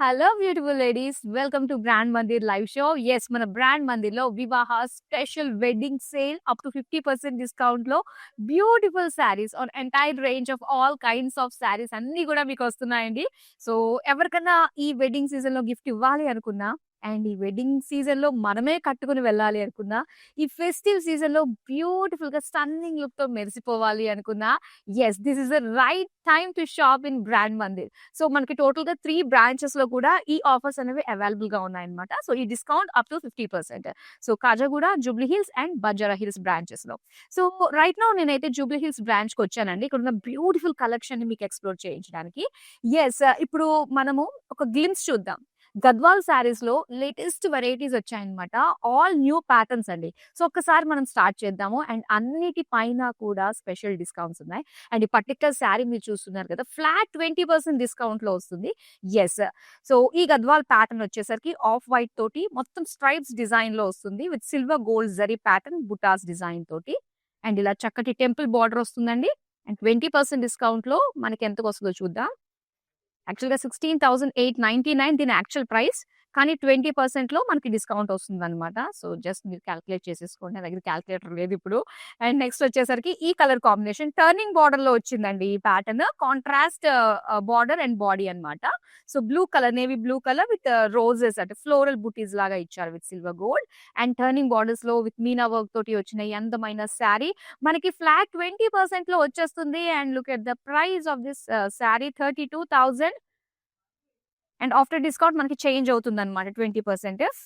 Hello beautiful ladies, welcome to brand Mandir live show. Yes, మన brand Mandir లో వివాహ special wedding sale up to 50% discount లో beautiful saris on entire range of all kinds of saris అన్ని కూడా మీకు వస్తున్నాయండి. సో ఎవరికన్నా ఈ వెడ్డింగ్ సీజన్ లో గిఫ్ట్ ఇవ్వాలి అనుకున్నా, అండ్ ఈ వెడ్డింగ్ సీజన్ లో మనమే కట్టుకుని వెళ్ళాలి అనుకున్నా, ఈ ఫెస్టివ్ సీజన్ లో బ్యూటిఫుల్ గా స్టన్నింగ్ లుక్ తో మెరిసిపోవాలి అనుకున్నా, yes, this is the right time to shop in brand Mandir. So మనకి టోటల్ గా 3 బ్రాంచెస్ లో కూడా ఈ ఆఫర్స్ అనేవి అవైలబుల్ గా ఉన్నాయన్నమాట. సో ఈ discount up to 50%. So Khajaguda, Jubilee hills and Banjara hills branches లో. సో రైట్ నౌ నేనైతే జూబ్లీ హిల్స్ బ్రాంచ్ కి వచ్చానండి. ఇక్కడ ఉన్న బ్యూటిఫుల్ కలెక్షన్ ని మీకు ఎక్స్ప్లోర్ చేయించడానికి. ఎస్, ఇప్పుడు మనము ఒక గ్లిమ్స్ చూద్దాం. గద్వాల్ శారీస్ లో లేటెస్ట్ వెరైటీస్ వచ్చాయన్నమాట. ఆల్ న్యూ ప్యాటర్న్స్ అండి. సో ఒక్కసారి మనం స్టార్ట్ చేద్దాము. అండ్ అన్నిటి పైన కూడా స్పెషల్ డిస్కౌంట్స్ ఉన్నాయి. అండ్ ఈ పర్టికులర్ శారీ మీరు చూస్తున్నారు కదా, ఫ్లాట్ 20% డిస్కౌంట్ లో వస్తుంది. ఎస్, సో ఈ గద్వాల్ ప్యాటర్న్ వచ్చేసరికి ఆఫ్ వైట్ తోటి మొత్తం స్ట్రైప్స్ డిజైన్ లో వస్తుంది with silver gold zari pattern బుటాస్ డిజైన్ తోటి. అండ్ ఇలా చక్కటి టెంపుల్ బార్డర్ వస్తుందండి. అండ్ 20% డిస్కౌంట్ లో మనకి ఎంతకు వస్తుందో చూద్దాం. యాక్చువల్గా 16,899 దీని యాక్చువల్ ప్రైస్, కానీ 20% లో మనకి డిస్కౌంట్ వస్తుంది అనమాట. సో జస్ట్ మీరు క్యాల్కులేట్ చేసేసుకోండి, నా దగ్గర క్యాల్కులేటర్ లేదు ఇప్పుడు. అండ్ నెక్స్ట్ వచ్చేసరికి ఈ కలర్ కాంబినేషన్ టర్నింగ్ బార్డర్ లో వచ్చిందండి. ఈ pattern contrast border and body అన్నమాట. So blue colour, navy blue colour with roses అంటే ఫ్లోరల్ బుటీస్ లాగా ఇచ్చారు with silver gold. And turning borders లో విత్ మీనా వర్క్ తోటి వచ్చిన ఈ అందమైన శారీ మనకి ఫ్లాట్ 20% లో వచ్చేస్తుంది. And look at the price of this sari 32,000. And after discount మనకి చేంజ్ అవుతుంది అనమాట 20%.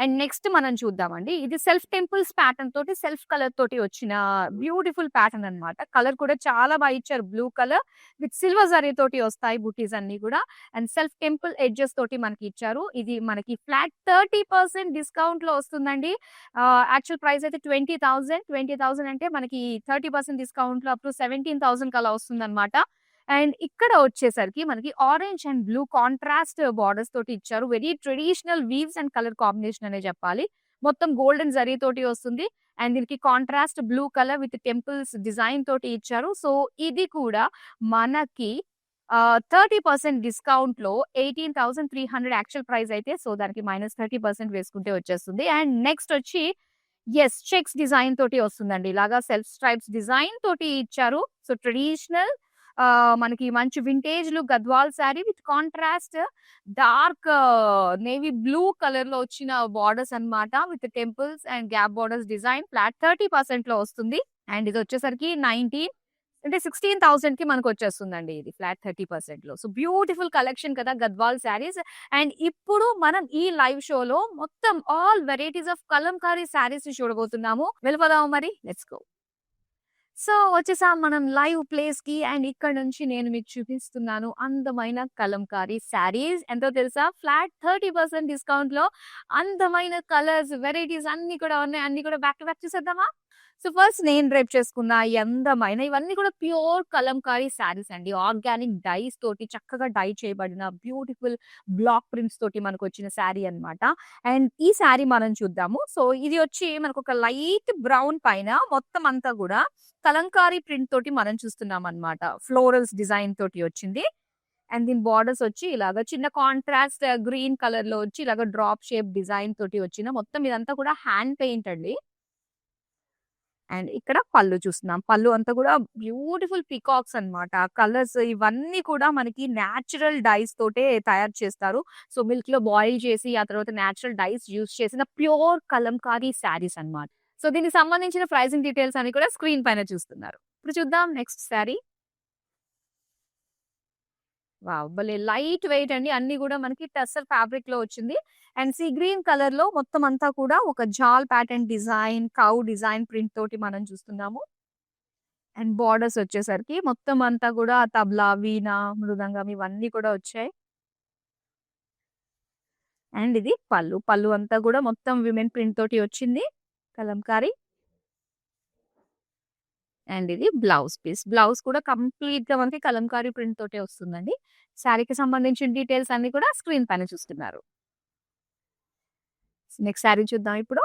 అండ్ నెక్స్ట్ మనం చూద్దామండి. ఇది సెల్ఫ్ టెంపుల్స్ ప్యాటర్న్ తోటి సెల్ఫ్ కలర్ తోటి వచ్చిన బ్యూటిఫుల్ ప్యాటర్న్ అన్నమాట. కలర్ కూడా చాలా బాగా ఇచ్చారు. Blue colour with silver zari తోటి వస్తాయి బుటీస్ అన్ని కూడా. అండ్ సెల్ఫ్ టెంపుల్ ఎడ్జెస్ తోటి మనకి ఇచ్చారు. ఇది మనకి ఫ్లాట్ 30% డిస్కౌంట్ లో వస్తుందండి. యాక్చువల్ ప్రైస్ అయితే 20,000 అంటే మనకి 30% డిస్కౌంట్ లో అప్ టు 17,000 కలా వస్తుంది అనమాట. అండ్ ఇక్కడ వచ్చేసరికి మనకి orange and blue contrast borders తోటి ఇచ్చారు. Very traditional weaves and colour combination అనే చెప్పాలి. మొత్తం గోల్డెన్ జరీ తోటి వస్తుంది. అండ్ దీనికి contrast blue colour with temples design తోటి ఇచ్చారు. సో ఇది కూడా మనకి 30% డిస్కౌంట్ లో 18,300 యాక్చువల్ ప్రైస్ అయితే, సో దానికి -30% వేసుకుంటే వచ్చేస్తుంది. అండ్ నెక్స్ట్ వచ్చి ఎస్, చెక్స్ డిజైన్ తోటి వస్తుందండి. ఇలాగా సెల్ఫ్ స్ట్రైప్స్ డిజైన్ తోటి ఇచ్చారు. సో ట్రెడిషనల్ మనకి మంచి vintage look Gadwal sari with contrast dark navy blue colour లో వచ్చిన బార్డర్స్ అన్నమాట with temples and gap borders design. Flat 30% లో వస్తుంది. అండ్ ఇది వచ్చేసరికి 19 అంటే 16,000 కి మనకు వచ్చేస్తుందండి ఇది ఫ్లాట్ 30% లో. సో బ్యూటిఫుల్ కలెక్షన్ కదా గద్వాల్ శారీస్. అండ్ ఇప్పుడు మనం ఈ లైవ్ షోలో మొత్తం all varieties of Kalamkari saris చూడబోతున్నాము. వెళ్ళిపోదాము మరి, లెట్స్ గో. సో వచ్చేసాం మనం లైవ్ ప్లేస్ కి. అండ్ ఇక్కడ నుంచి నేను మీకు చూపిస్తున్నాను అందమైన కలంకారీ శారీస్. ఎంతో తెలుసా, ఫ్లాట్ 30% డిస్కౌంట్ లో అందమైన కలర్స్ వెరైటీస్ అన్ని కూడా ఉన్నాయి. అన్ని కూడా బ్యాక్ టు బ్యాక్ చూసేద్దామా. సో ఫస్ట్ నేను రేపు చేసుకున్న ఈ అందమైన ఇవన్నీ కూడా ప్యూర్ కలంకారీ శారీస్ అండి. ఆర్గానిక్ డైస్ తోటి చక్కగా డై చేయబడిన బ్యూటిఫుల్ బ్లాక్ ప్రింట్స్ తోటి మనకు వచ్చిన శారీ అన్నమాట. అండ్ ఈ శారీ మనం చూద్దాము. సో ఇది వచ్చి మనకు ఒక లైట్ బ్రౌన్ పైన మొత్తం అంతా కూడా కలంకారీ ప్రింట్ తోటి మనం చూస్తున్నాం అన్నమాట. ఫ్లోరల్స్ డిజైన్ తోటి వచ్చింది. అండ్ దీని బార్డర్స్ వచ్చి ఇలాగ చిన్న కాంట్రాస్ట్ గ్రీన్ కలర్ లో వచ్చి ఇలాగ డ్రాప్ షేప్ డిజైన్ తోటి వచ్చిన మొత్తం ఇదంతా కూడా హ్యాండ్ పెయింట్ అండి. అండ్ ఇక్కడ పళ్ళు చూస్తున్నాం. పళ్ళు అంతా కూడా బ్యూటిఫుల్ పికాక్స్ అన్నమాట. కలర్స్ ఇవన్నీ కూడా మనకి నేచురల్ డైస్ తోటే తయారు చేస్తారు. సో మిల్క్ లో బాయిల్ చేసి ఆ తర్వాత నేచురల్ డైస్ యూస్ చేసిన ప్యూర్ కలంకారీ శారీస్ అన్నమాట. సో దీనికి సంబంధించిన ప్రైసింగ్ డీటెయిల్స్ అని కూడా స్క్రీన్ పైన చూస్తున్నారు. ఇప్పుడు చూద్దాం నెక్స్ట్ శారీ. వావ్! భలే లైట్ వెయిట్ అండి. అన్ని కూడా మనకి టస్సర్ ఫ్యాబ్రిక్ లో వచ్చింది. అండ్ సీ గ్రీన్ కలర్ లో మొత్తం అంతా కూడా ఒక jaal pattern design, cow design print తోటి మనం చూస్తున్నాము. అండ్ బార్డర్స్ వచ్చేసరికి మొత్తం అంతా కూడా తబలా, వీణ, మృదంగం ఇవన్నీ కూడా వచ్చాయి. అండ్ ఇది పళ్ళు. పళ్ళు అంతా కూడా మొత్తం విమెన్ ప్రింట్ తోటి వచ్చింది కలంకారీ. అండ్ ఇది బ్లౌజ్ పీస్. బ్లౌజ్ కూడా కంప్లీట్ గా మనకి కలంకారీ ప్రింట్ తోటే వస్తుందండి. శారీకి సంబంధించిన డీటెయిల్స్ అన్ని కూడా స్క్రీన్ పైన చూస్తున్నారు. నెక్స్ట్ శారీ చూద్దాం ఇప్పుడు.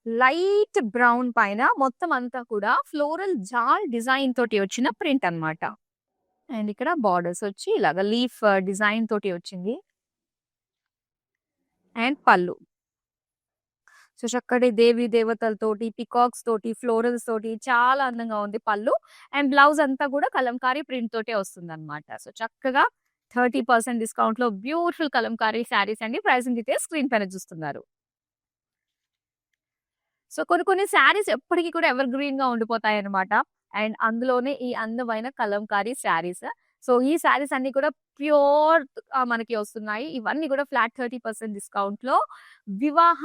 లైట్ బ్రౌన్ పైన మొత్తం అంతా కూడా ఫ్లోరల్ జాల్ డిజైన్ తోటి వచ్చిన ప్రింట్ అన్నమాట. అండ్ ఇక్కడ బార్డర్స్ వచ్చి ఇలాగ లీఫ్ డిజైన్ తోటి వచ్చింది. అండ్ పళ్ళు. సో, చక్కటి దేవీ దేవతలతోటి, పికాక్స్ తోటి, ఫ్లోరల్స్ తోటి చాలా అందంగా ఉంది పళ్ళు. అండ్ బ్లౌజ్ అంతా కూడా కలంకారీ ప్రింట్ తోటే వస్తుందన్నమాట. సో, చక్కగా 30% డిస్కౌంట్‌లో బ్యూటిఫుల్ కలంకారీ శారీస్ అండి. ప్రైసింగ్ డీటెయిల్స్ స్క్రీన్ పైన చూస్తున్నారు. సో, కొన్ని కొన్ని శారీస్ ఎప్పటికి కూడా ఎవర్ గ్రీన్‌గా ఉండిపోతాయన్నమాట. అండ్ అందులోనే ఈ అందమైన కలంకారీ శారీస్. సో, ఈ శారీస్ అన్నీ కూడా ప్యూర్ మనకి వస్తున్నాయి. ఇవన్నీ కూడా ఫ్లాట్ 30% డిస్కౌంట్‌లో వివాహ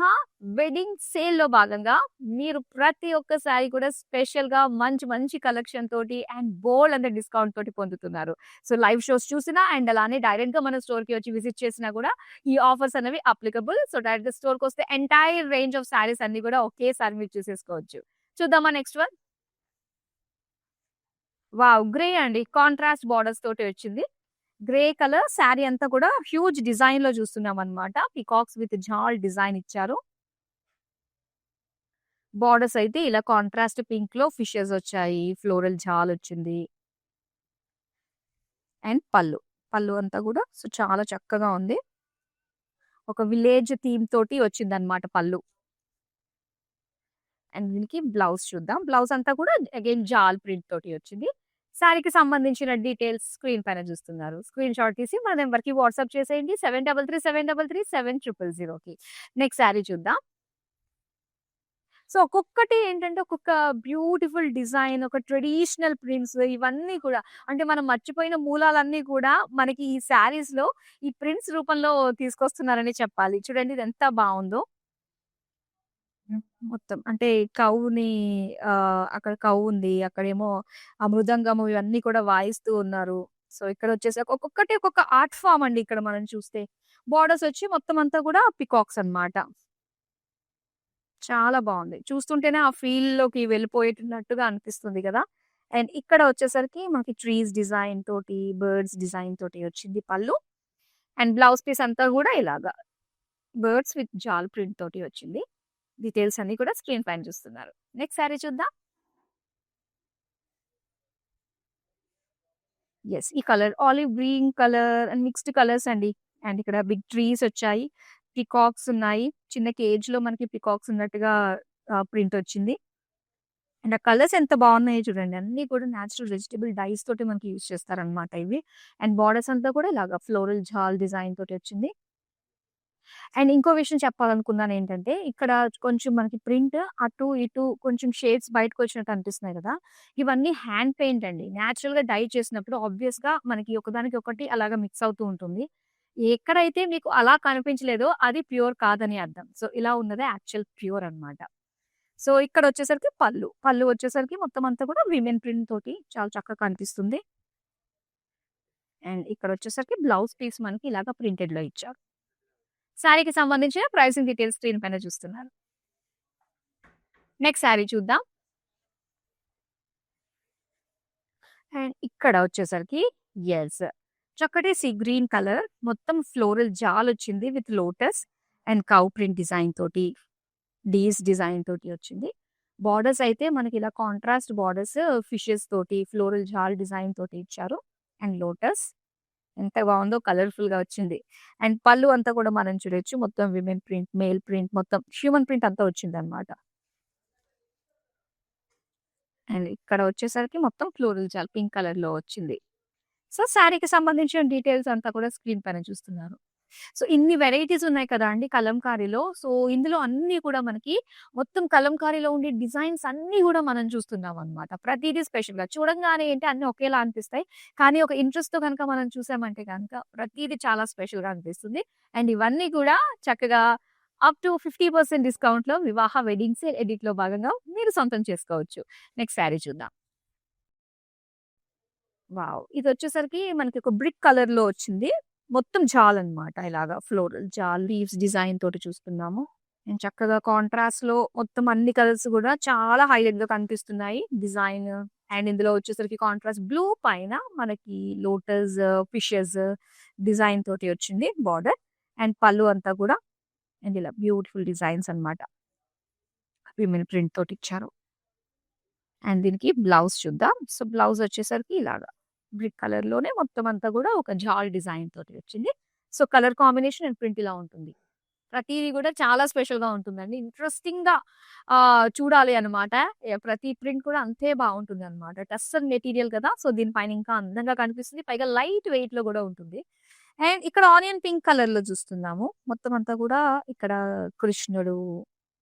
వెడ్డింగ్ సేల్‌లో భాగంగా మీరు ప్రతి ఒక్క శారీ కూడా స్పెషల్‌గా మంచి మంచి కలెక్షన్ తోటి అండ్ బోలెడంత డిస్కౌంట్ తోటి పొందుతున్నారు. సో, లైవ్ షోస్ చూసినా అండ్ అలానే డైరెక్ట్‌గా మన స్టోర్‌కి వచ్చి విజిట్ చేసినా కూడా ఈ ఆఫర్స్ అనేవి అప్లికబుల్. సో, డైరెక్ట్‌గా స్టోర్‌కొస్తే ఎంటైర్ రేంజ్ ఆఫ్ శారీస్ అన్నీ కూడా ఒకేసారి మీరు చూసేసుకోవచ్చు. చూద్దామా నెక్స్ట్ వన్? వావ్! గ్రే అండి. కాంట్రాస్ట్ బోర్డర్స్ తోటి వచ్చింది. గ్రే కలర్ శారీ అంతా కూడా హ్యూజ్ డిజైన్‌లో చూస్తున్నామన్నమాట. పీకాక్స్ విత్ జాల్ డిజైన్ ఇచ్చారు. బోర్డర్స్ అయితే ఇలా కాంట్రాస్ట్ పింక్‌లో ఫిషెస్ వచ్చాయి. ఫ్లోరల్ జాల్ వచ్చింది. అండ్ పళ్ళు. పళ్ళు అంతా కూడా సో, చాలా చక్కగా ఉంది. ఒక విలేజ్ థీమ్ తోటి వచ్చిందన్నమాట పళ్ళు. అండ్ దీనికి బ్లౌజ్ చూద్దాం. బ్లౌజ్ అంతా కూడా అగైన్ జాల్ ప్రింట్ తోటి వచ్చింది. శారీకి సంబంధించిన డీటెయిల్స్ స్క్రీన్ పైన చూస్తున్నారు. స్క్రీన్ షాట్ తీసి మన నంబర్‌కి వాట్సాప్ చేసేయండి. 7337337000కి. నెక్స్ట్ శారీ చూద్దాం. సో, ఒక్కొక్కటి ఏంటంటే ఒక్కొక్క బ్యూటిఫుల్ డిజైన్, ఒక ట్రెడిషనల్ ప్రింట్స్ ఇవన్నీ కూడా అంటే మనం మర్చిపోయిన మూలాలన్నీ కూడా మనకి ఈ శారీస్‌లో ఈ ప్రింట్స్ రూపంలో తీసుకొస్తున్నారని చెప్పాలి. చూడండి ఇది ఎంత బావుందో. మొత్తం అంటే కౌని అక్కడ కౌ ఉంది. అక్కడేమో ఆ మృదంగము ఇవన్నీ కూడా వాయిస్తూ ఉన్నారు. సో, ఇక్కడొచ్చేసి ఒక్కొక్కటి ఒక్కొక్క ఆర్ట్ ఫార్మ్ అండి ఇక్కడ మనం చూస్తే. బోర్డర్స్ వచ్చి మొత్తం అంతా కూడా పికాక్స్ అన్నమాట. చాలా బావుంది. చూస్తుంటేనే ఆ ఫీల్‌లోకి వెళ్ళిపోయేటున్నట్టుగా అనిపిస్తుంది గదా! అండ్ ఇక్కడ వచ్చేసరికి మనకి ట్రీస్ డిజైన్ తోటి, బర్డ్స్ డిజైన్ తోటి వచ్చింది పళ్ళు. అండ్ బ్లౌజ్ పీస్ అంతా గూడా ఇలాగా బర్డ్స్ విత్ జాల్ ప్రింట్ తోటి వచ్చింది. డీటెయిల్స్ అన్నీ కూడా స్క్రీన్ పైన చూస్తున్నారు. నెక్స్ట్ సారీ చూద్దాం. యెస్. ఈ colour olive green colour and mixed colours అండి. అండ్ ఇక్కడ బిగ్ ట్రీస్ వచ్చాయి. పీకాక్స్ ఉన్నాయి. చిన్న కేజ్‌లో మనకి పీకాక్స్ ఉన్నట్టుగా ప్రింట్ వచ్చింది. అండ్ ఆ కలర్స్ ఎంత బాగున్నాయో చూడండి. అన్నీ కూడా నేచురల్ వెజిటబుల్ డైస్ తోటి మనకి యూజ్ చేస్తారనమాట ఇవి. అండ్ బోర్డర్స్ అంతా కూడా ఇలాగా ఫ్లోరల్ జాల్ డిజైన్ తోటి వచ్చింది. అండ్ ఇంకో విషయం చెప్పాలనుకున్నానేంటంటే, ఇక్కడ కొంచెం మనకి ప్రింట్ అటు, ఇటు కొంచెం షేడ్స్ బయటకొచ్చినట్టు అనిపిస్తున్నాయి కదా! ఇవన్నీ హ్యాండ్ పెయింట్ అండి. నేచురల్‌గా డై చేసినప్పుడు ఆబ్వియస్‌గా మనకి ఒకదానికి ఒకటి అలాగా మిక్స్ అవుతూ ఉంటుంది. ఎక్కడైతే మీకు అలా కనిపించలేదో అది ప్యూర్ కాదని అర్థం. సో, ఇలా ఉన్నదే యాక్చువల్ ప్యూర్ అన్నమాట. సో, ఇక్కడొచ్చేసరికి పళ్ళు. పళ్ళు వచ్చేసరికి మొత్తం అంతా కూడా విమెన్ ప్రింట్ తోటి చాలా చక్కగా కనిపిస్తుంది. అండ్ ఇక్కడొచ్చేసరికి బ్లౌజ్ పీస్ మనకి ఇలాగా ప్రింటెడ్‌లో ఇచ్చారు. శారీకి సంబంధించిన ప్రైసింగ్ డీటెయిల్స్ స్క్రీన్ పైన చూస్తున్నారు. నెక్స్ట్ శారీ చూద్దాం. అండ్ ఇక్కడ వచ్చేసరికి యెస్. చక్కటి సీ గ్రీన్ కలర్ మొత్తం ఫ్లోరల్ జాలొచ్చింది with lotus and cow print design తోటి, డీస్ డిజైన్ తోటి వచ్చింది. బోర్డర్స్ అయితే మనకి ఇలా కాంట్రాస్ట్ బోర్డర్స్ ఫిషెస్ తోటి, ఫ్లోరల్ జాల్ డిజైన్ తోటి ఇచ్చారు. అండ్ లోటస్ ఎంత బావుందో కలర్‌ఫుల్‌గా వచ్చింది. అండ్ పళ్ళు అంతా కూడా మనం చూడొచ్చు. మొత్తం విమెన్ ప్రింట్, మేల్ ప్రింట్ మొత్తం హ్యూమన్ ప్రింట్ అంతా వచ్చిందనమాట. అండ్ ఇక్కడ వచ్చేసరికి మొత్తం ఫ్లోరల్ జాల్ పింక్ కలర్‌లో వచ్చింది. సో, శారీకి సంబంధించిన డీటెయిల్స్ అంతా కూడా స్క్రీన్ పైన చూస్తున్నారు. సో, ఇన్ని వెరైటీస్ ఉన్నాయి కదా అండి కలంకారీలో. సో, ఇందులో అన్నీ కూడా మనకి మొత్తం కలంకారీలో ఉండే డిజైన్స్ అన్నీ గూడా మనం చూస్తున్నామనమాట. ప్రతీదీ స్పెషల్‌గా. చూడంగానే ఏంటి అన్నీ ఒకేలా అనిపిస్తాయి. కానీ ఒక ఇంట్రెస్ట్‌తో గనక మనం చూసామంటే గనక ప్రతీదీ చాలా స్పెషల్‌గా అనిపిస్తుంది. అండ్ ఇవన్నీ కూడా చక్కగా అప్ టు 50% డిస్కౌంట్‌లో వివాహ వెడ్డింగ్ సేల్ ఎడిట్‌లో భాగంగా మీరు సొంతం చేసుకోవచ్చు. నెక్స్ట్ శారీ చూద్దాం. వావ్! ఇదొచ్చేసరికి మనకి ఒక బ్రిక్ కలర్‌లో వచ్చింది. మొత్తం జాల్ అన్నమాట. ఇలాగా ఫ్లోరల్ జాల్ లీవ్స్ డిజైన్ తోటి చూస్తున్నాము. అండ్ చక్కగా కాంట్రాస్ట్‌లో మొత్తం అన్ని కలర్స్ గూడా చాలా హైలైట్‌గా కనిపిస్తున్నాయి. డిజైన్ అండ్ ఇందులో వచ్చేసరికి కాంట్రాస్ట్ బ్లూ పైన మనకి లోటస్, ఫిషెస్ డిజైన్ తోటి వచ్చింది బార్డర్. అండ్ పళ్ళు అంతా కూడా అండ్ ఇలా బ్యూటిఫుల్ డిజైన్స్ అన్నమాట. విమెన్ ప్రింట్ తోటి ఇచ్చారు. అండ్ దీనికి బ్లౌజ్ చూద్దాం. సో, బ్లౌజ్ వచ్చేసరికి ఇలాగా బ్రిక్ కలర్‌లోనే మొత్తం అంతా గూడా ఒక జాల్ డిజైన్ తోటి వచ్చింది. So, colour combination and print ఇలా ఉంటుంది. ప్రతీది గూడా చాలా స్పెషల్‌గా ఉంటుందండి. ఇంట్రెస్టింగ్‌గా చూడాలి అన్నమాట. ప్రతి ప్రింట్ కూడా అంతే బావుంటుందన్నమాట. టస్సర్ మెటీరియల్ కదా! సో, దీని పైన ఇంకా అందంగా కనిపిస్తుంది. పైగా లైట్ వెయిట్‌లో గూడా ఉంటుంది. అండ్ ఇక్కడ ఆనియన్ పింక్ కలర్‌లో చూస్తున్నాము. మొత్తం అంతా గూడా ఇక్కడ కృష్ణుడు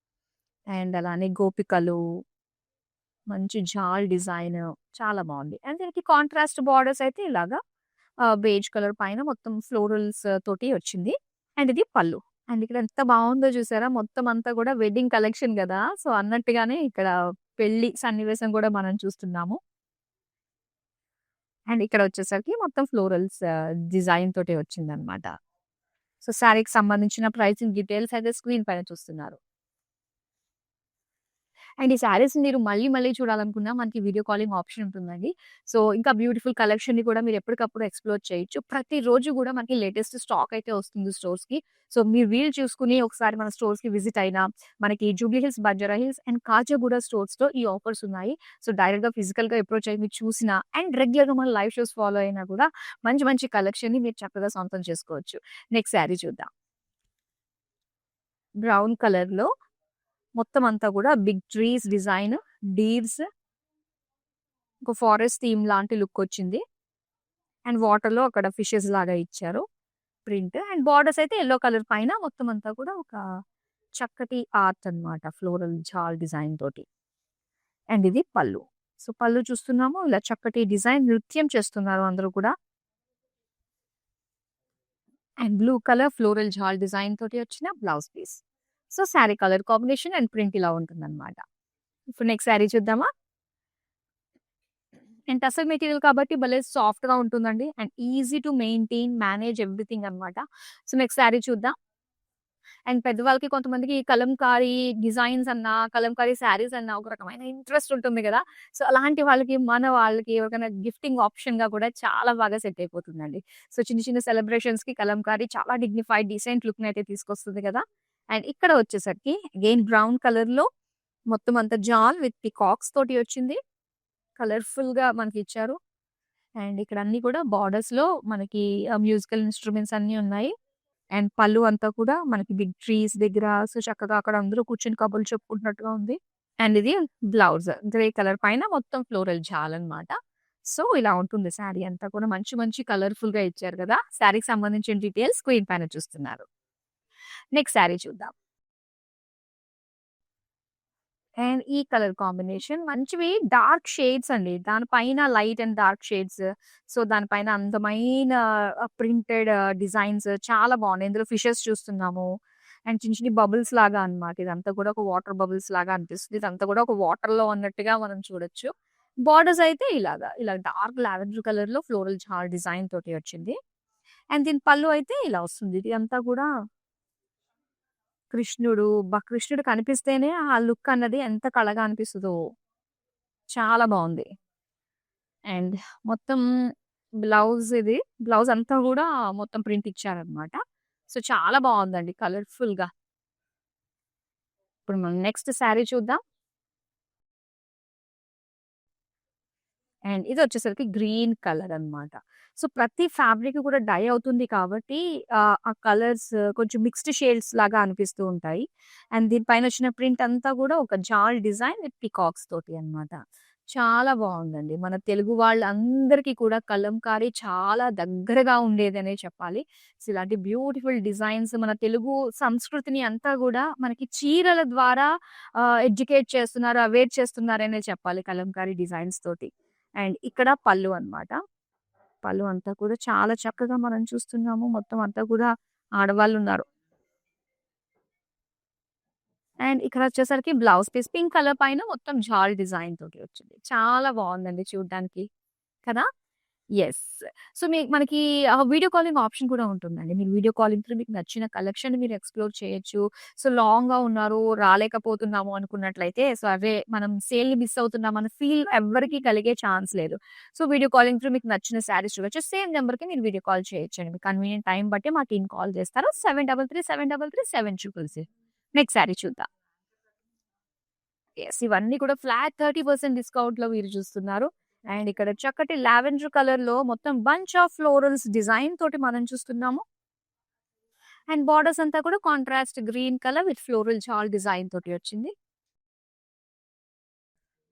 అండ్ అలానే గోపికలు, మంచి జాల్ డిజైన్ చాలా బావుంది. అండ్ దీనికి కాంట్రాస్ట్ బోర్డర్స్ అయితే ఇలాగా బేజ్ కలర్ పైన మొత్తం ఫ్లోరల్స్ తోటి వచ్చింది. అండ్ ఇది పళ్ళు. అండ్ ఇక్కడ ఎంత బావుందో చూసారా? మొత్తం అంతా గూడా వెడ్డింగ్ కలెక్షన్ గదా! సో, అన్నట్టుగానే ఇక్కడ పెళ్లి సన్నివేశం గూడా మనం చూస్తున్నాము. అండ్ ఇక్కడ వచ్చేసరికి మొత్తం ఫ్లోరల్స్ డిజైన్ తోటి వచ్చిందనమాట. సో, శారీకి సంబంధించిన ప్రైసింగ్ డీటెయిల్స్ అయితే స్క్రీన్ పైన చూస్తున్నారు. అండ్ ఈ శారీస్ మీరు మళ్ళీ, మళ్ళీ చూడాలనుకున్నా మనకి వీడియో కాలింగ్ ఆప్షన్ ఉంటుందండి. సో, ఇంకా బ్యూటిఫుల్ కలెక్షన్‌ని కూడా మీరు ఎప్పటికప్పుడు ఎక్స్‌ప్లోర్ చేయొచ్చు. ప్రతిరోజు గూడా మనకి లేటెస్ట్ స్టాక్ అయితే వస్తుంది స్టోర్స్‌కి. సో, మీరు వీలు చూసుకొని ఒకసారి మన స్టోర్స్‌కి విజిట్ అయినా, మనకి జూబ్లీ హిల్స్, బంజారా హిల్స్ అండ్ కాజాగూడ స్టోర్స్‌లో ఈ ఆఫర్స్ ఉన్నాయి. సో, డైరెక్ట్‌గా ఫిజికల్‌గా అప్రోచ్ అయ్యి మీరు చూసినా అండ్ రెగ్యులర్‌గా మన లైవ్ షోస్ ఫాలో అయినా కూడా మంచి, మంచి కలెక్షన్‌ని మీరు చక్కగా సొంతం చేసుకోవచ్చు. నెక్స్ట్ శారీ చూద్దాం. బ్రౌన్ కలర్‌లో మొత్తం అంతా గూడా బిగ్ ట్రీస్ డిజైన్, డీర్స్, ఒక ఫారెస్ట్ థీమ్ లాంటి లుకొచ్చింది. అండ్ వాటర్‌లో అక్కడ ఫిషెస్ లాగా ఇచ్చారు ప్రింట్. అండ్ బోర్డర్స్ అయితే యెల్లో కలర్ పైన మొత్తం అంతా కూడా ఒక చక్కటి ఆర్ట్ అన్నమాట. ఫ్లోరల్ జాల్ డిజైన్ తోటి. అండ్ ఇది పళ్ళు. సో, పళ్ళు చూస్తున్నాము. ఇలా చక్కటి డిజైన్ నృత్యం చేస్తున్నారు అందరూ కూడా. And blue colour floral jaal design తోటి వచ్చిన blouse piece. So, sari colour combination and print ఇలా ఉంటుందన్నమాట. ఇప్పుడు నెక్స్ట్ శారీ చూద్దామా? అండ్ టసర్ మెటీరియల్ కాబట్టి భలే సాఫ్ట్‌గా ఉంటుందండి. And easy to maintain, manage everything అన్నమాట. సో, నెక్స్ట్ శారీ చూద్దాం. అండ్ పెద్దవాళ్ళకి కొంతమందికి కలంకారీ డిజైన్స్ అన్నా, కలంకారీ శారీస్ అన్నా ఒక రకమైన ఇంట్రెస్ట్ ఉంటుంది గదా! సో, అలాంటి వాళ్ళకి మన వాళ్ళకి ఎవరికైనా గిఫ్టింగ్ ఆప్షన్‌గా కూడా చాలా బాగా సెట్ అయిపోతుందండి. సో, చిన్న చిన్న సెలబ్రేషన్స్‌కి కలంకారీ చాలా డిగ్నిఫైడ్, డీసెంట్ లుక్‌నయితే తీసుకొస్తుంది గదా! అండ్ ఇక్కడ వచ్చేసరికి అగైన్ బ్రౌన్ కలర్‌లో మొత్తం అంతా జాల్ విత్ పీకాక్స్ తోటి వచ్చింది. కలర్‌ఫుల్‌గా మనకిచ్చారు. అండ్ ఇక్కడ అన్నీ కూడా బోర్డర్స్‌లో మనకి మ్యూజికల్ ఇన్‌స్ట్రుమెంట్స్ అన్నీ ఉన్నాయి. అండ్ పళ్ళు అంతా కూడా మనకి బిగ్ ట్రీస్ దగ్గర సో, చక్కగా అక్కడ అందరూ కూర్చొని కబుర్లు చెప్పుకుంటున్నట్టుగా ఉంది. అండ్ ఇది బ్లౌజ్ గ్రే కలర్ పైన మొత్తం ఫ్లోరల్ జాలనమాట. సో, ఇలా ఉంటుంది శారీ అంతా కూడా మంచి మంచి కలర్‌ఫుల్‌గా ఇచ్చారు గదా! శారీకి సంబంధించిన డీటెయిల్స్ స్క్రీన్ పైన చూస్తున్నారు. నెక్స్ట్ శారీ చూద్దాం. అండ్ ఈ కలర్ కాంబినేషన్ మంచివి డార్క్ షేడ్స్ అండి. దాని పైన light and dark shades. So, దానిపైన అందమైన ప్రింటెడ్ డిజైన్స్ చాలా బాగున్నాయి. ఇందులో ఫిషెస్ చూస్తున్నాము. అండ్ చిన్న చిన్ని బబుల్స్ లాగా అన్నమాట. ఇదంతా కూడా ఒక వాటర్ బబుల్స్ లాగా అనిపిస్తుంది. ఇదంతా కూడా ఒక వాటర్‌లో ఉన్నట్టుగా మనం చూడొచ్చు. బోర్డర్స్ అయితే ఇలా డార్క్ లావెండర్ కలర్‌లో ఫ్లోరల్ జాల్ డిజైన్ తోటి వచ్చింది. అండ్ దీని పళ్ళు అయితే ఇలా వస్తుంది. ఇది అంతా కూడా కృష్ణుడు కనిపిస్తేనే ఆ లుక్ అన్నది ఎంత కళగా అనిపిస్తదో. చాలా బావుంది. అండ్ మొత్తం బ్లౌజ్ ఇది. బ్లౌజ్ అంతా గూడా మొత్తం ప్రింట్ ఇచ్చారనమాట. సో, చాలా బావుందండి కలర్‌ఫుల్‌గా. ఇప్పుడు మనం నెక్స్ట్ శారీ చూద్దాం. అండ్ ఇదొచ్చేసరికి గ్రీన్ కలర్ అన్నమాట. సో, ప్రతి ఫ్యాబ్రిక్ కూడా డై అవుతుంది కాబట్టి ఆ కలర్స్ కొంచెం మిక్స్డ్ షేడ్స్ లాగా అనిపిస్తూ ఉంటాయి. అండ్ దీని పైనొచ్చిన ప్రింట్ అంతా కూడా ఒక జాల్ డిజైన్ విత్ పీకాక్స్ తోటి అన్నమాట. చాలా బావుందండి. మన తెలుగు వాళ్ళందరికీ కూడా కలంకారీ చాలా దగ్గరగా ఉండేదనే చెప్పాలి. సో, ఇలాంటి బ్యూటిఫుల్ డిజైన్స్ మన తెలుగు సంస్కృతిని అంతా గూడా మనకి చీరల ద్వారా ఎడ్యుకేట్ చేస్తున్నారు, అవేర్ చేస్తున్నారనే చెప్పాలి కలంకారీ డిజైన్స్ తోటి. అండ్ ఇక్కడ పళ్ళు అన్నమాట. పళ్ళు అంతా కూడా చాలా చక్కగా మనం చూస్తున్నాము. మొత్తం అంతా కూడా ఆడవాళ్ళున్నారు. అండ్ ఇక్కడొచ్చేసరికి బ్లౌజ్ పీస్ పింక్ కలర్ పైన మొత్తం జాల్ డిజైన్ తోటి వచ్చింది. చాలా బావుందండి చూడ్డానికి. కదా! యెస్. సో, మనకి వీడియో కాలింగ్ ఆప్షన్ కూడా ఉంటుందండి. మీరు వీడియో కాలింగ్ త్రూ మీకు నచ్చిన కలెక్షన్‌ని మీరు ఎక్స్‌ప్లోర్ చేయొచ్చు. సో, లాంగ్‌గా ఉన్నారు, రాలేకపోతున్నాము అనుకున్నట్లయితే, సో, అరే మనం సేల్‌ని మిస్ అవుతున్నాం అన్న ఫీల్ ఎవ్వరికీ కలిగే ఛాన్స్ లేదు. సో, వీడియో కాలింగ్ త్రూ మీకు నచ్చిన శారీస్ చూడొచ్చు. సేమ్ నంబర్‌కి మీరు వీడియో కాల్ చేయొచ్చండి. మీ కన్వీనియంట్ టైమ్ బట్టి మా టీమ్ కాల్ చేస్తారు. 733733 నెక్స్ట్ శారీ చూద్దాం. యెస్. ఇవన్నీ కూడా ఫ్లాట్ 30% డిస్కౌంట్‌లో మీరు చూస్తున్నారు. అండ్ ఇక్కడ చక్కటి లావెండర్ కలర్‌లో మొత్తం బంచ్ ఆఫ్ ఫ్లోరల్స్ డిజైన్ తోటి మనం చూస్తున్నాము. అండ్ బోర్డర్స్ అంతా కూడా contrast green colour with floral jaal design తోటి వచ్చింది.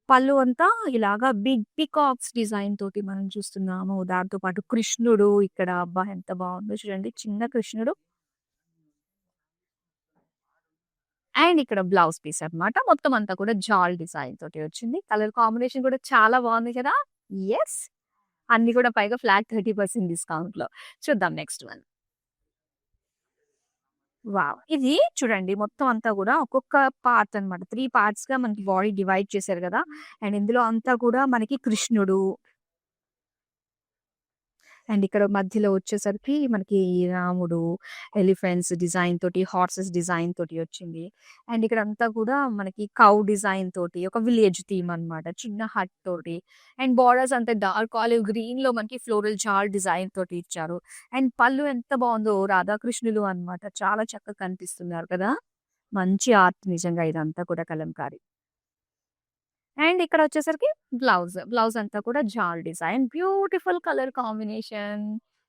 పళ్ళు అంతా ఇలాగా బిగ్ పీకాక్స్ డిజైన్ తోటి మనం చూస్తున్నాము. దాంతో పాటు కృష్ణుడు ఇక్కడ అబ్బా! ఎంత బావుందో చూడండి. చిన్న కృష్ణుడు. అండ్ ఇక్కడ బ్లౌజ్ పీస్ అన్నమాట. మొత్తం అంతా కూడా జాల్ డిజైన్ తోటి వచ్చింది. కలర్ కాంబినేషన్ కూడా చాలా బావుంది కదా! యెస్. అన్ని కూడా పైగా ఫ్లాట్ 30% డిస్కౌంట్‌లో. చూద్దాం నెక్స్ట్ వన్. వావ్! ఇది చూడండి మొత్తం అంతా గూడా ఒక్కొక్క పార్ట్ అన్నమాట. 3 పార్ట్స్‌గా మనకి బాడీ డివైడ్ చేశారు గదా! అండ్ ఇందులో అంతా కూడా మనకి కృష్ణుడు అండ్ ఇక్కడ మధ్యలో వచ్చేసరికి మనకి రాముడు, ఎలిఫెంట్స్ డిజైన్ తోటి, హార్సెస్ డిజైన్ తోటి వచ్చింది. అండ్ ఇక్కడంతా కూడా మనకి కౌ డిజైన్ తోటి ఒక విలేజ్ థీమ్ అన్నమాట. చిన్న హట్ తోటి అండ్ బోర్డర్స్ అంతా డార్క్ ఆలివ్ గ్రీన్‌లో మనకి ఫ్లోరల్ జాల్ డిజైన్ తోటి ఇచ్చారు. అండ్ పళ్ళు ఎంత బావుందో రాధాకృష్ణులు అన్నమాట. చాలా చక్కగా కనిపిస్తున్నారు కదా! మంచి ఆర్ట్ నిజంగా ఇదంతా కూడా కలంకారీ. అండ్ ఇక్కడొచ్చేసరికి బ్లౌజ్. బ్లౌజ్ అంతా కూడా jaal design. Beautiful colour combination.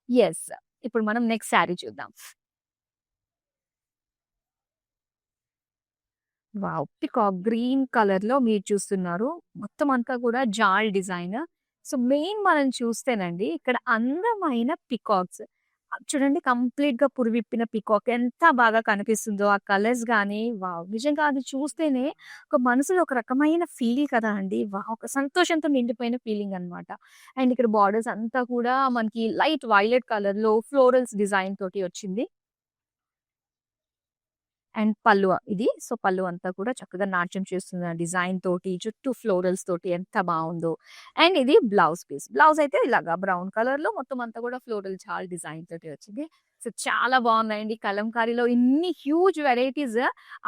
Yes. ఇప్పుడు మనం నెక్స్ట్ శారీ చూద్దాం. వావ్! పీకాక్ గ్రీన్ కలర్‌లో మీరు చూస్తున్నారు. మొత్తం అంతా కూడా జాల్ డిజైన్. సో, మెయిన్ మనం చూస్తేనండి ఇక్కడ అందమైన పీకాక్స్. చూడండి కంప్లీట్‌గా పురివిప్పిన పీకాక్ ఎంత బాగా కనిపిస్తుందో ఆ కలర్స్ గాని వావ్! నిజంగా అది చూస్తేనే ఒక మనసులో ఒక రకమైన ఫీల్ కదా అండి. వావ్! ఒక సంతోషంతో నిండిపోయిన ఫీలింగ్ అన్నమాట. అండ్ ఇక్కడ బోర్డర్స్ అంతా కూడా మనకి లైట్ వైలెట్ కలర్‌లో ఫ్లోరల్స్ డిజైన్ తోటి వచ్చింది. అండ్ పల్లు ఇది. సో, పల్లు అంతా కూడా చక్కగా నాట్యం చేస్తున్న డిజైన్ తోటి, చుట్టూ ఫ్లోరల్స్ తోటి ఎంత బావుందో. అండ్ ఇది బ్లౌజ్ పీస్. బ్లౌజ్ అయితే ఇలాగా బ్రౌన్ కలర్‌లో మొత్తం అంతా కూడా ఫ్లోరల్ చాల్ డిజైన్ తోటి వచ్చింది. సో, చాలా బావున్నాయండి. కలంకారీలో ఇన్ని హ్యూజ్ వెరైటీస్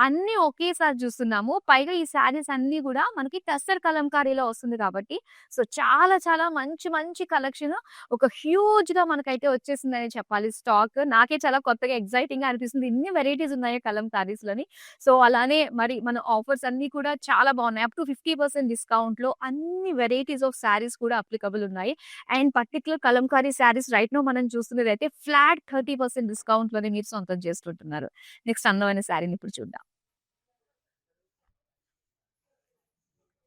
అన్నీ ఒకేసారి చూస్తున్నాము. పైగా ఈ శారీస్ అన్నీ గూడా మనకి టస్సర్ కలంకారీలో వస్తుంది కాబట్టి, సో, చాలా చాలా మంచి మంచి కలెక్షన్ ఒక హ్యూజ్‌గా మనకైతే వచ్చేసిందనే చెప్పాలి స్టాక్. నాకే చాలా కొత్తగా ఎక్సైటింగ్‌గా అనిపిస్తుంది. ఇన్ని వెరైటీస్ ఉన్నాయా కలంకారీస్‌లోని. సో, అలానే మరి మన ఆఫర్స్ అన్నీ కూడా చాలా బావున్నాయి. అప్ టు 50% డిస్కౌంట్‌లో అన్ని వెరైటీస్ ఆఫ్ శారీస్ కూడా అప్లికబుల్ ఉన్నాయి. And particular Kalamkari saris right now మనం చూస్తున్నదైతే ఫ్లాట్ 30% డిస్కౌంట్‌లోనే మీరు సొంతం చేసుకుంటున్నారు. నెక్స్ట్ అందమైన శారీని ఇప్పుడు చూద్దాం.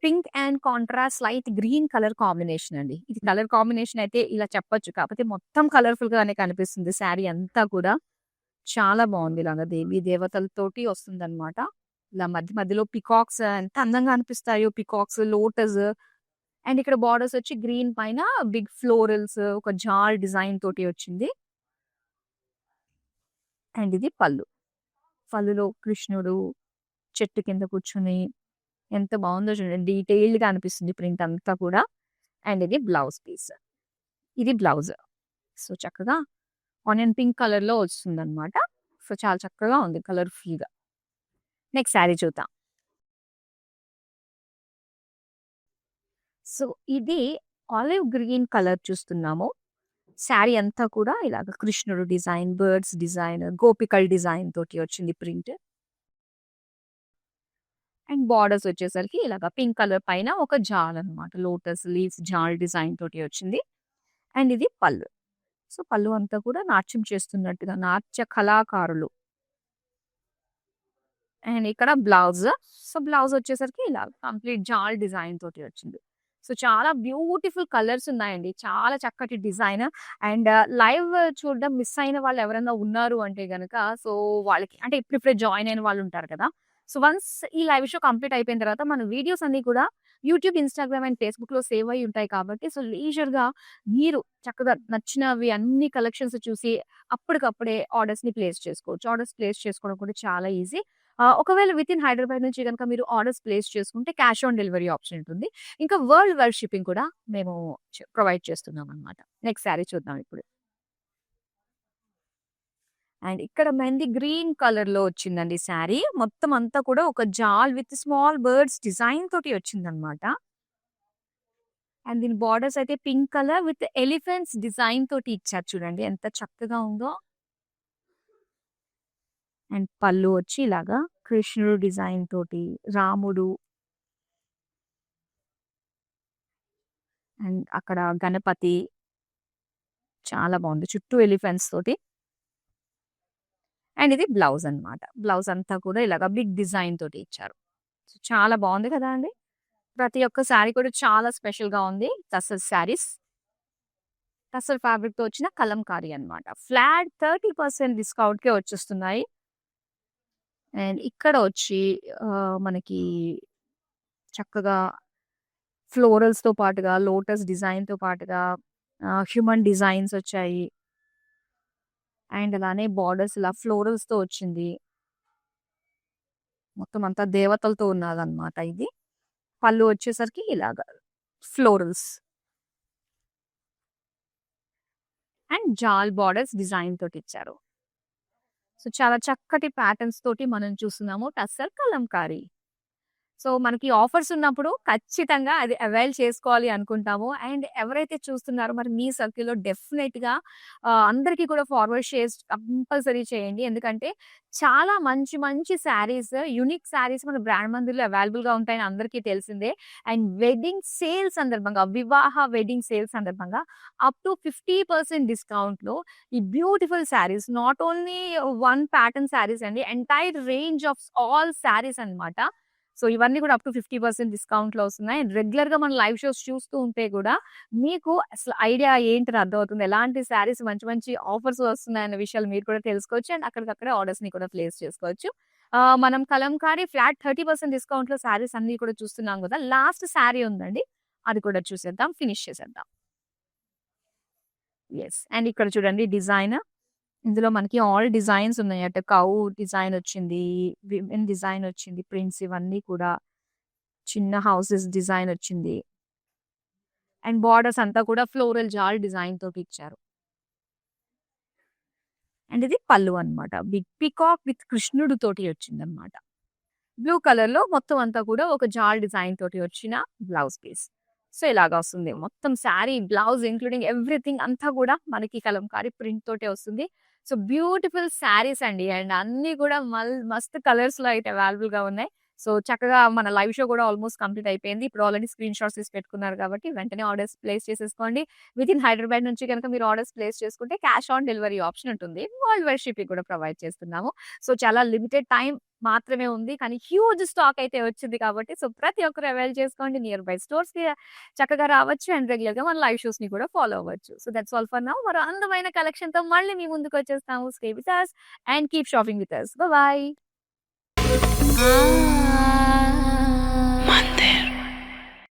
Pink and contrast light green colour combination అండి. ఇది కలర్ కాంబినేషన్ అయితే ఇలా చెప్పొచ్చు. కాకపోతే మొత్తం కలర్‌ఫుల్‌గానే కనిపిస్తుంది శారీ అంతా కూడా. చాలా బావుంది. ఇలాగా దేవీ దేవతలతోటి వస్తుందన్నమాట. ఇలా మధ్య మధ్యలో పికాక్స్ ఎంత అందంగా అనిపిస్తాయో పికాక్స్, లోటస్ అండ్ ఇక్కడ బోర్డర్స్ వచ్చి గ్రీన్ పైన బిగ్ ఫ్లోరల్స్ ఒక జాల్ డిజైన్ తోటి వచ్చింది. అండ్ ఇది పళ్ళు. పళ్ళులో కృష్ణుడు చెట్టు కింద కూర్చొని ఎంత బావుందో చూడండి. డీటెయిల్డ్‌గా అనిపిస్తుంది ప్రింట్ అంతా కూడా. అండ్ ఇది బ్లౌజ్ పీస్. ఇది బ్లౌజ్. సో, చక్కగా ఆనియన్ పింక్ కలర్‌లో వస్తుందన్నమాట. సో, చాలా చక్కగా ఉంది కలర్‌ఫుల్‌గా. నెక్స్ట్ శారీ చూద్దాం. సో, ఇది ఆలివ్ గ్రీన్ కలర్ చూస్తున్నాము. శారీ అంతా కూడా ఇలాగ కృష్ణుడు డిజైన్, బర్డ్స్ డిజైన్, గోపికల డిజైన్ తోటి వచ్చింది ప్రింట్. అండ్ బోర్డర్స్ వచ్చేసరికి ఇలాగ పింక్ కలర్ పైన ఒక జాల్ అన్నమాట. లోటస్ లీవ్స్ జాల్ డిజైన్ తోటి వచ్చింది. అండ్ ఇది పళ్ళు. సో, పళ్ళు అంతా కూడా నాట్యం చేస్తున్నట్టుగా నాట్య కళాకారులు. అండ్ ఇక్కడ బ్లౌజ్. సో, బ్లౌజ్ వచ్చేసరికి ఇలా కంప్లీట్ జాల్ డిజైన్ తోటి వచ్చింది. సో, చాలా బ్యూటిఫుల్ కలర్స్ ఉన్నాయండి. చాలా చక్కటి డిజైన్ అండ్ లైవ్ చూడడం మిస్ అయిన వాళ్ళు ఎవరైనా ఉన్నారు అంటే గనక సో, వాళ్ళకి అంటే ఇప్పుడిప్పుడే జాయిన్ అయిన వాళ్ళు ఉంటారు కదా! సో, వన్స్ ఈ లైవ్ షో కంప్లీట్ అయిపోయిన తర్వాత మన వీడియోస్ అన్నీ కూడా యూట్యూబ్, ఇన్‌స్టాగ్రామ్ అండ్ ఫేస్‌బుక్‌లో సేవ్ అయ్యి ఉంటాయి కాబట్టి సో, లీజర్‌గా మీరు చక్కగా నచ్చినవి అన్ని కలెక్షన్స్ చూసి అప్పటికప్పుడే ఆర్డర్స్‌ని ప్లేస్ చేసుకోవచ్చు. ఆర్డర్స్ ప్లేస్ చేసుకోవడం కూడా చాలా ఈజీ. ఒకవేళ వితిన్ హైదరాబాద్ నుంచి గనుక మీరు ఆర్డర్స్ ప్లేస్ చేసుకుంటే క్యాష్ ఆన్ డెలివరీ ఆప్షన్ ఉంటుంది. ఇంకా వరల్డ్ వైడ్ షిప్పింగ్ కూడా మేము ప్రొవైడ్ చేస్తున్నామనమాట. నెక్స్ట్ శారీ చూద్దాం ఇప్పుడు. అండ్ ఇక్కడ మెహందీ గ్రీన్ కలర్‌లో వచ్చిందండి శారీ. మొత్తం అంతా కూడా ఒక జాల్ విత్ స్మాల్ బర్డ్స్ డిజైన్ తోటి వచ్చిందనమాట. అండ్ దీని బోర్డర్స్ అయితే pink colour with elephants design తోటి ఇచ్చారు చూడండి ఎంత చక్కగా ఉందో. అండ్ పళ్ళు వచ్చి ఇలాగా కృష్ణుడు డిజైన్ తోటి, రాముడు అండ్ అక్కడ గణపతి చాలా బాగుంది. చుట్టూ ఎలిఫెంట్స్ తోటి. అండ్ ఇది బ్లౌజ్ అన్నమాట. బ్లౌజ్ అంతా కూడా ఇలాగ బిగ్ డిజైన్ తోటి ఇచ్చారు. సో చాలా బాగుంది కదా అండి. ప్రతి ఒక్క శారీ కూడా చాలా స్పెషల్‌గా ఉంది. టసర్ శారీస్. టసర్ ఫ్యాబ్రిక్‌తో వచ్చిన కలంకారీ అన్నమాట. ఫ్లాట్ 30% డిస్కౌంట్‌కే వచ్చేస్తున్నాయి. అండ్ ఇక్కడ వచ్చి మనకి చక్కగా ఫ్లోరల్స్‌తో పాటుగా లోటస్ డిజైన్‌తో పాటుగా హ్యూమన్ డిజైన్స్ వచ్చాయి. అండ్ అలానే బోర్డర్స్ ఇలా ఫ్లోరల్స్‌తో వచ్చింది. మొత్తం అంతా దేవతలతో ఉన్నదన్నమాట ఇది. పళ్ళు వచ్చేసరికి ఇలాగ ఫ్లోరల్స్ అండ్ జాల్ బోర్డర్స్ డిజైన్ తోటి ఇచ్చారు. సో చాలా చక్కటి ప్యాటర్న్స్ తోటి మనం చూస్తున్నాము టస్సర్ కలంకారీ. సో మనకి ఆఫర్స్ ఉన్నప్పుడు ఖచ్చితంగా అది అవైల్ చేసుకోవాలి అనుకుంటాము. అండ్ ఎవరైతే చూస్తున్నారో మరి మీ సర్కిల్‌లో డెఫినెట్‌గా అందరికీ కూడా ఫార్వర్డ్ షేర్స్ కంపల్సరీ చేయండి. ఎందుకంటే చాలా మంచి మంచి శారీస్, యూనిక్ శారీస్ మన బ్రాండ్ మందిర్‌లో అవైలబుల్‌గా ఉంటాయని అందరికీ తెలిసిందే. అండ్ వెడ్డింగ్ సేల్ సందర్భంగా, వివాహ వెడ్డింగ్ సేల్ సందర్భంగా అప్ టు 50% డిస్కౌంట్‌లో ఈ beautiful saris not only one pattern saris అండి. Entire range of all saris అన్నమాట. సో ఇవన్నీ కూడా అప్ టు 50% డిస్కౌంట్‌లో వస్తున్నాయి. అండ్ రెగ్యులర్‌గా మన లైవ్ షోస్ చూస్తూ ఉంటే కూడా మీకు అసలు ఐడియా ఏంటని అర్థమవుతుంది. ఎలాంటి శారీస్ మంచి మంచి ఆఫర్స్ వస్తున్నాయన్న విషయాలు మీరు కూడా తెలుసుకోవచ్చు. అండ్ అక్కడికక్కడే ఆర్డర్స్‌ని కూడా ప్లేస్ చేసుకోవచ్చు. మనం కలంకారీ ఫ్లాట్ 30% డిస్కౌంట్‌లో శారీస్ అన్నీ కూడా చూస్తున్నాం కదా! లాస్ట్ శారీ ఉందండి. అది కూడా చూసేద్దాం. ఫినిష్ చేసేద్దాం. యెస్. అండ్ ఇక్కడ చూడండి డిజైన్. ఇందులో మనకి ఆల్ డిజైన్స్ ఉన్నాయి. అటు కౌ డిజైన్ వచ్చింది. విమెన్ డిజైన్ వచ్చింది. ప్రింట్స్ ఇవన్నీ కూడా చిన్న హౌసెస్ డిజైన్ వచ్చింది. అండ్ బోర్డర్స్ అంతా కూడా ఫ్లోరల్ జాల్ డిజైన్ తోటి ఇచ్చారు. అండ్ ఇది పల్లు అన్నమాట. బిగ్ పీకాక్ విత్ కృష్ణుడు తోటి వచ్చిందన్నమాట. బ్లూ కలర్‌లో మొత్తం అంతా కూడా ఒక జాల్ డిజైన్ తోటి వచ్చిన బ్లౌజ్ పీస్. సో ఇలాగా వస్తుంది. మొత్తం శారీ, బ్లౌజ్ ఇంక్లూడింగ్ ఎవ్రీథింగ్ అంతా కూడా మనకి కలంకారీ ప్రింట్ తోటే వస్తుంది. సో బ్యూటిఫుల్ శారీస్ అండి. అండ్ అన్నీ కూడా మస్త్ కలర్స్‌లో అయితే అవైలబుల్‌గా ఉన్నాయి. సో చక్కగా మన లైవ్ షో కూడా ఆల్మోస్ట్ కంప్లీట్ అయిపోయింది. ఇప్పుడు ఆల్రెడీ స్క్రీన్ షాట్స్ తీసి పెట్టుకున్నారు కాబట్టి వెంటనే ఆర్డర్స్ ప్లేస్ చేసేసుకోండి. వితిన్ హైదరాబాద్ నుంచి గనుక మీరు ఆర్డర్స్ ప్లేస్ చేసుకుంటే క్యాష్ ఆన్ డెలివరీ ఆప్షన్ ఉంటుంది. వరల్డ్ వైడ్ షిప్పింగ్ కూడా ప్రొవైడ్ చేస్తున్నాము. సో చాలా లిమిటెడ్ టైమ్ మాత్రమే ఉంది. కానీ హ్యూజ్ స్టాక్ అయితే వచ్చింది కాబట్టి సో ప్రతి ఒక్కరు అవైల్ చేసుకోండి. నియర్ బై స్టోర్స్‌కి చక్కగా రావచ్చు. అండ్ రెగ్యులర్‌గా మన లైవ్ షోస్‌ని కూడా ఫాలో అవ్వచ్చు. So that's all for now. మరో అందమైన కలెక్షన్‌తో మళ్ళీ మీ ముందుకొచ్చేస్తాము. Stay with us and keep shopping with us. Bye by.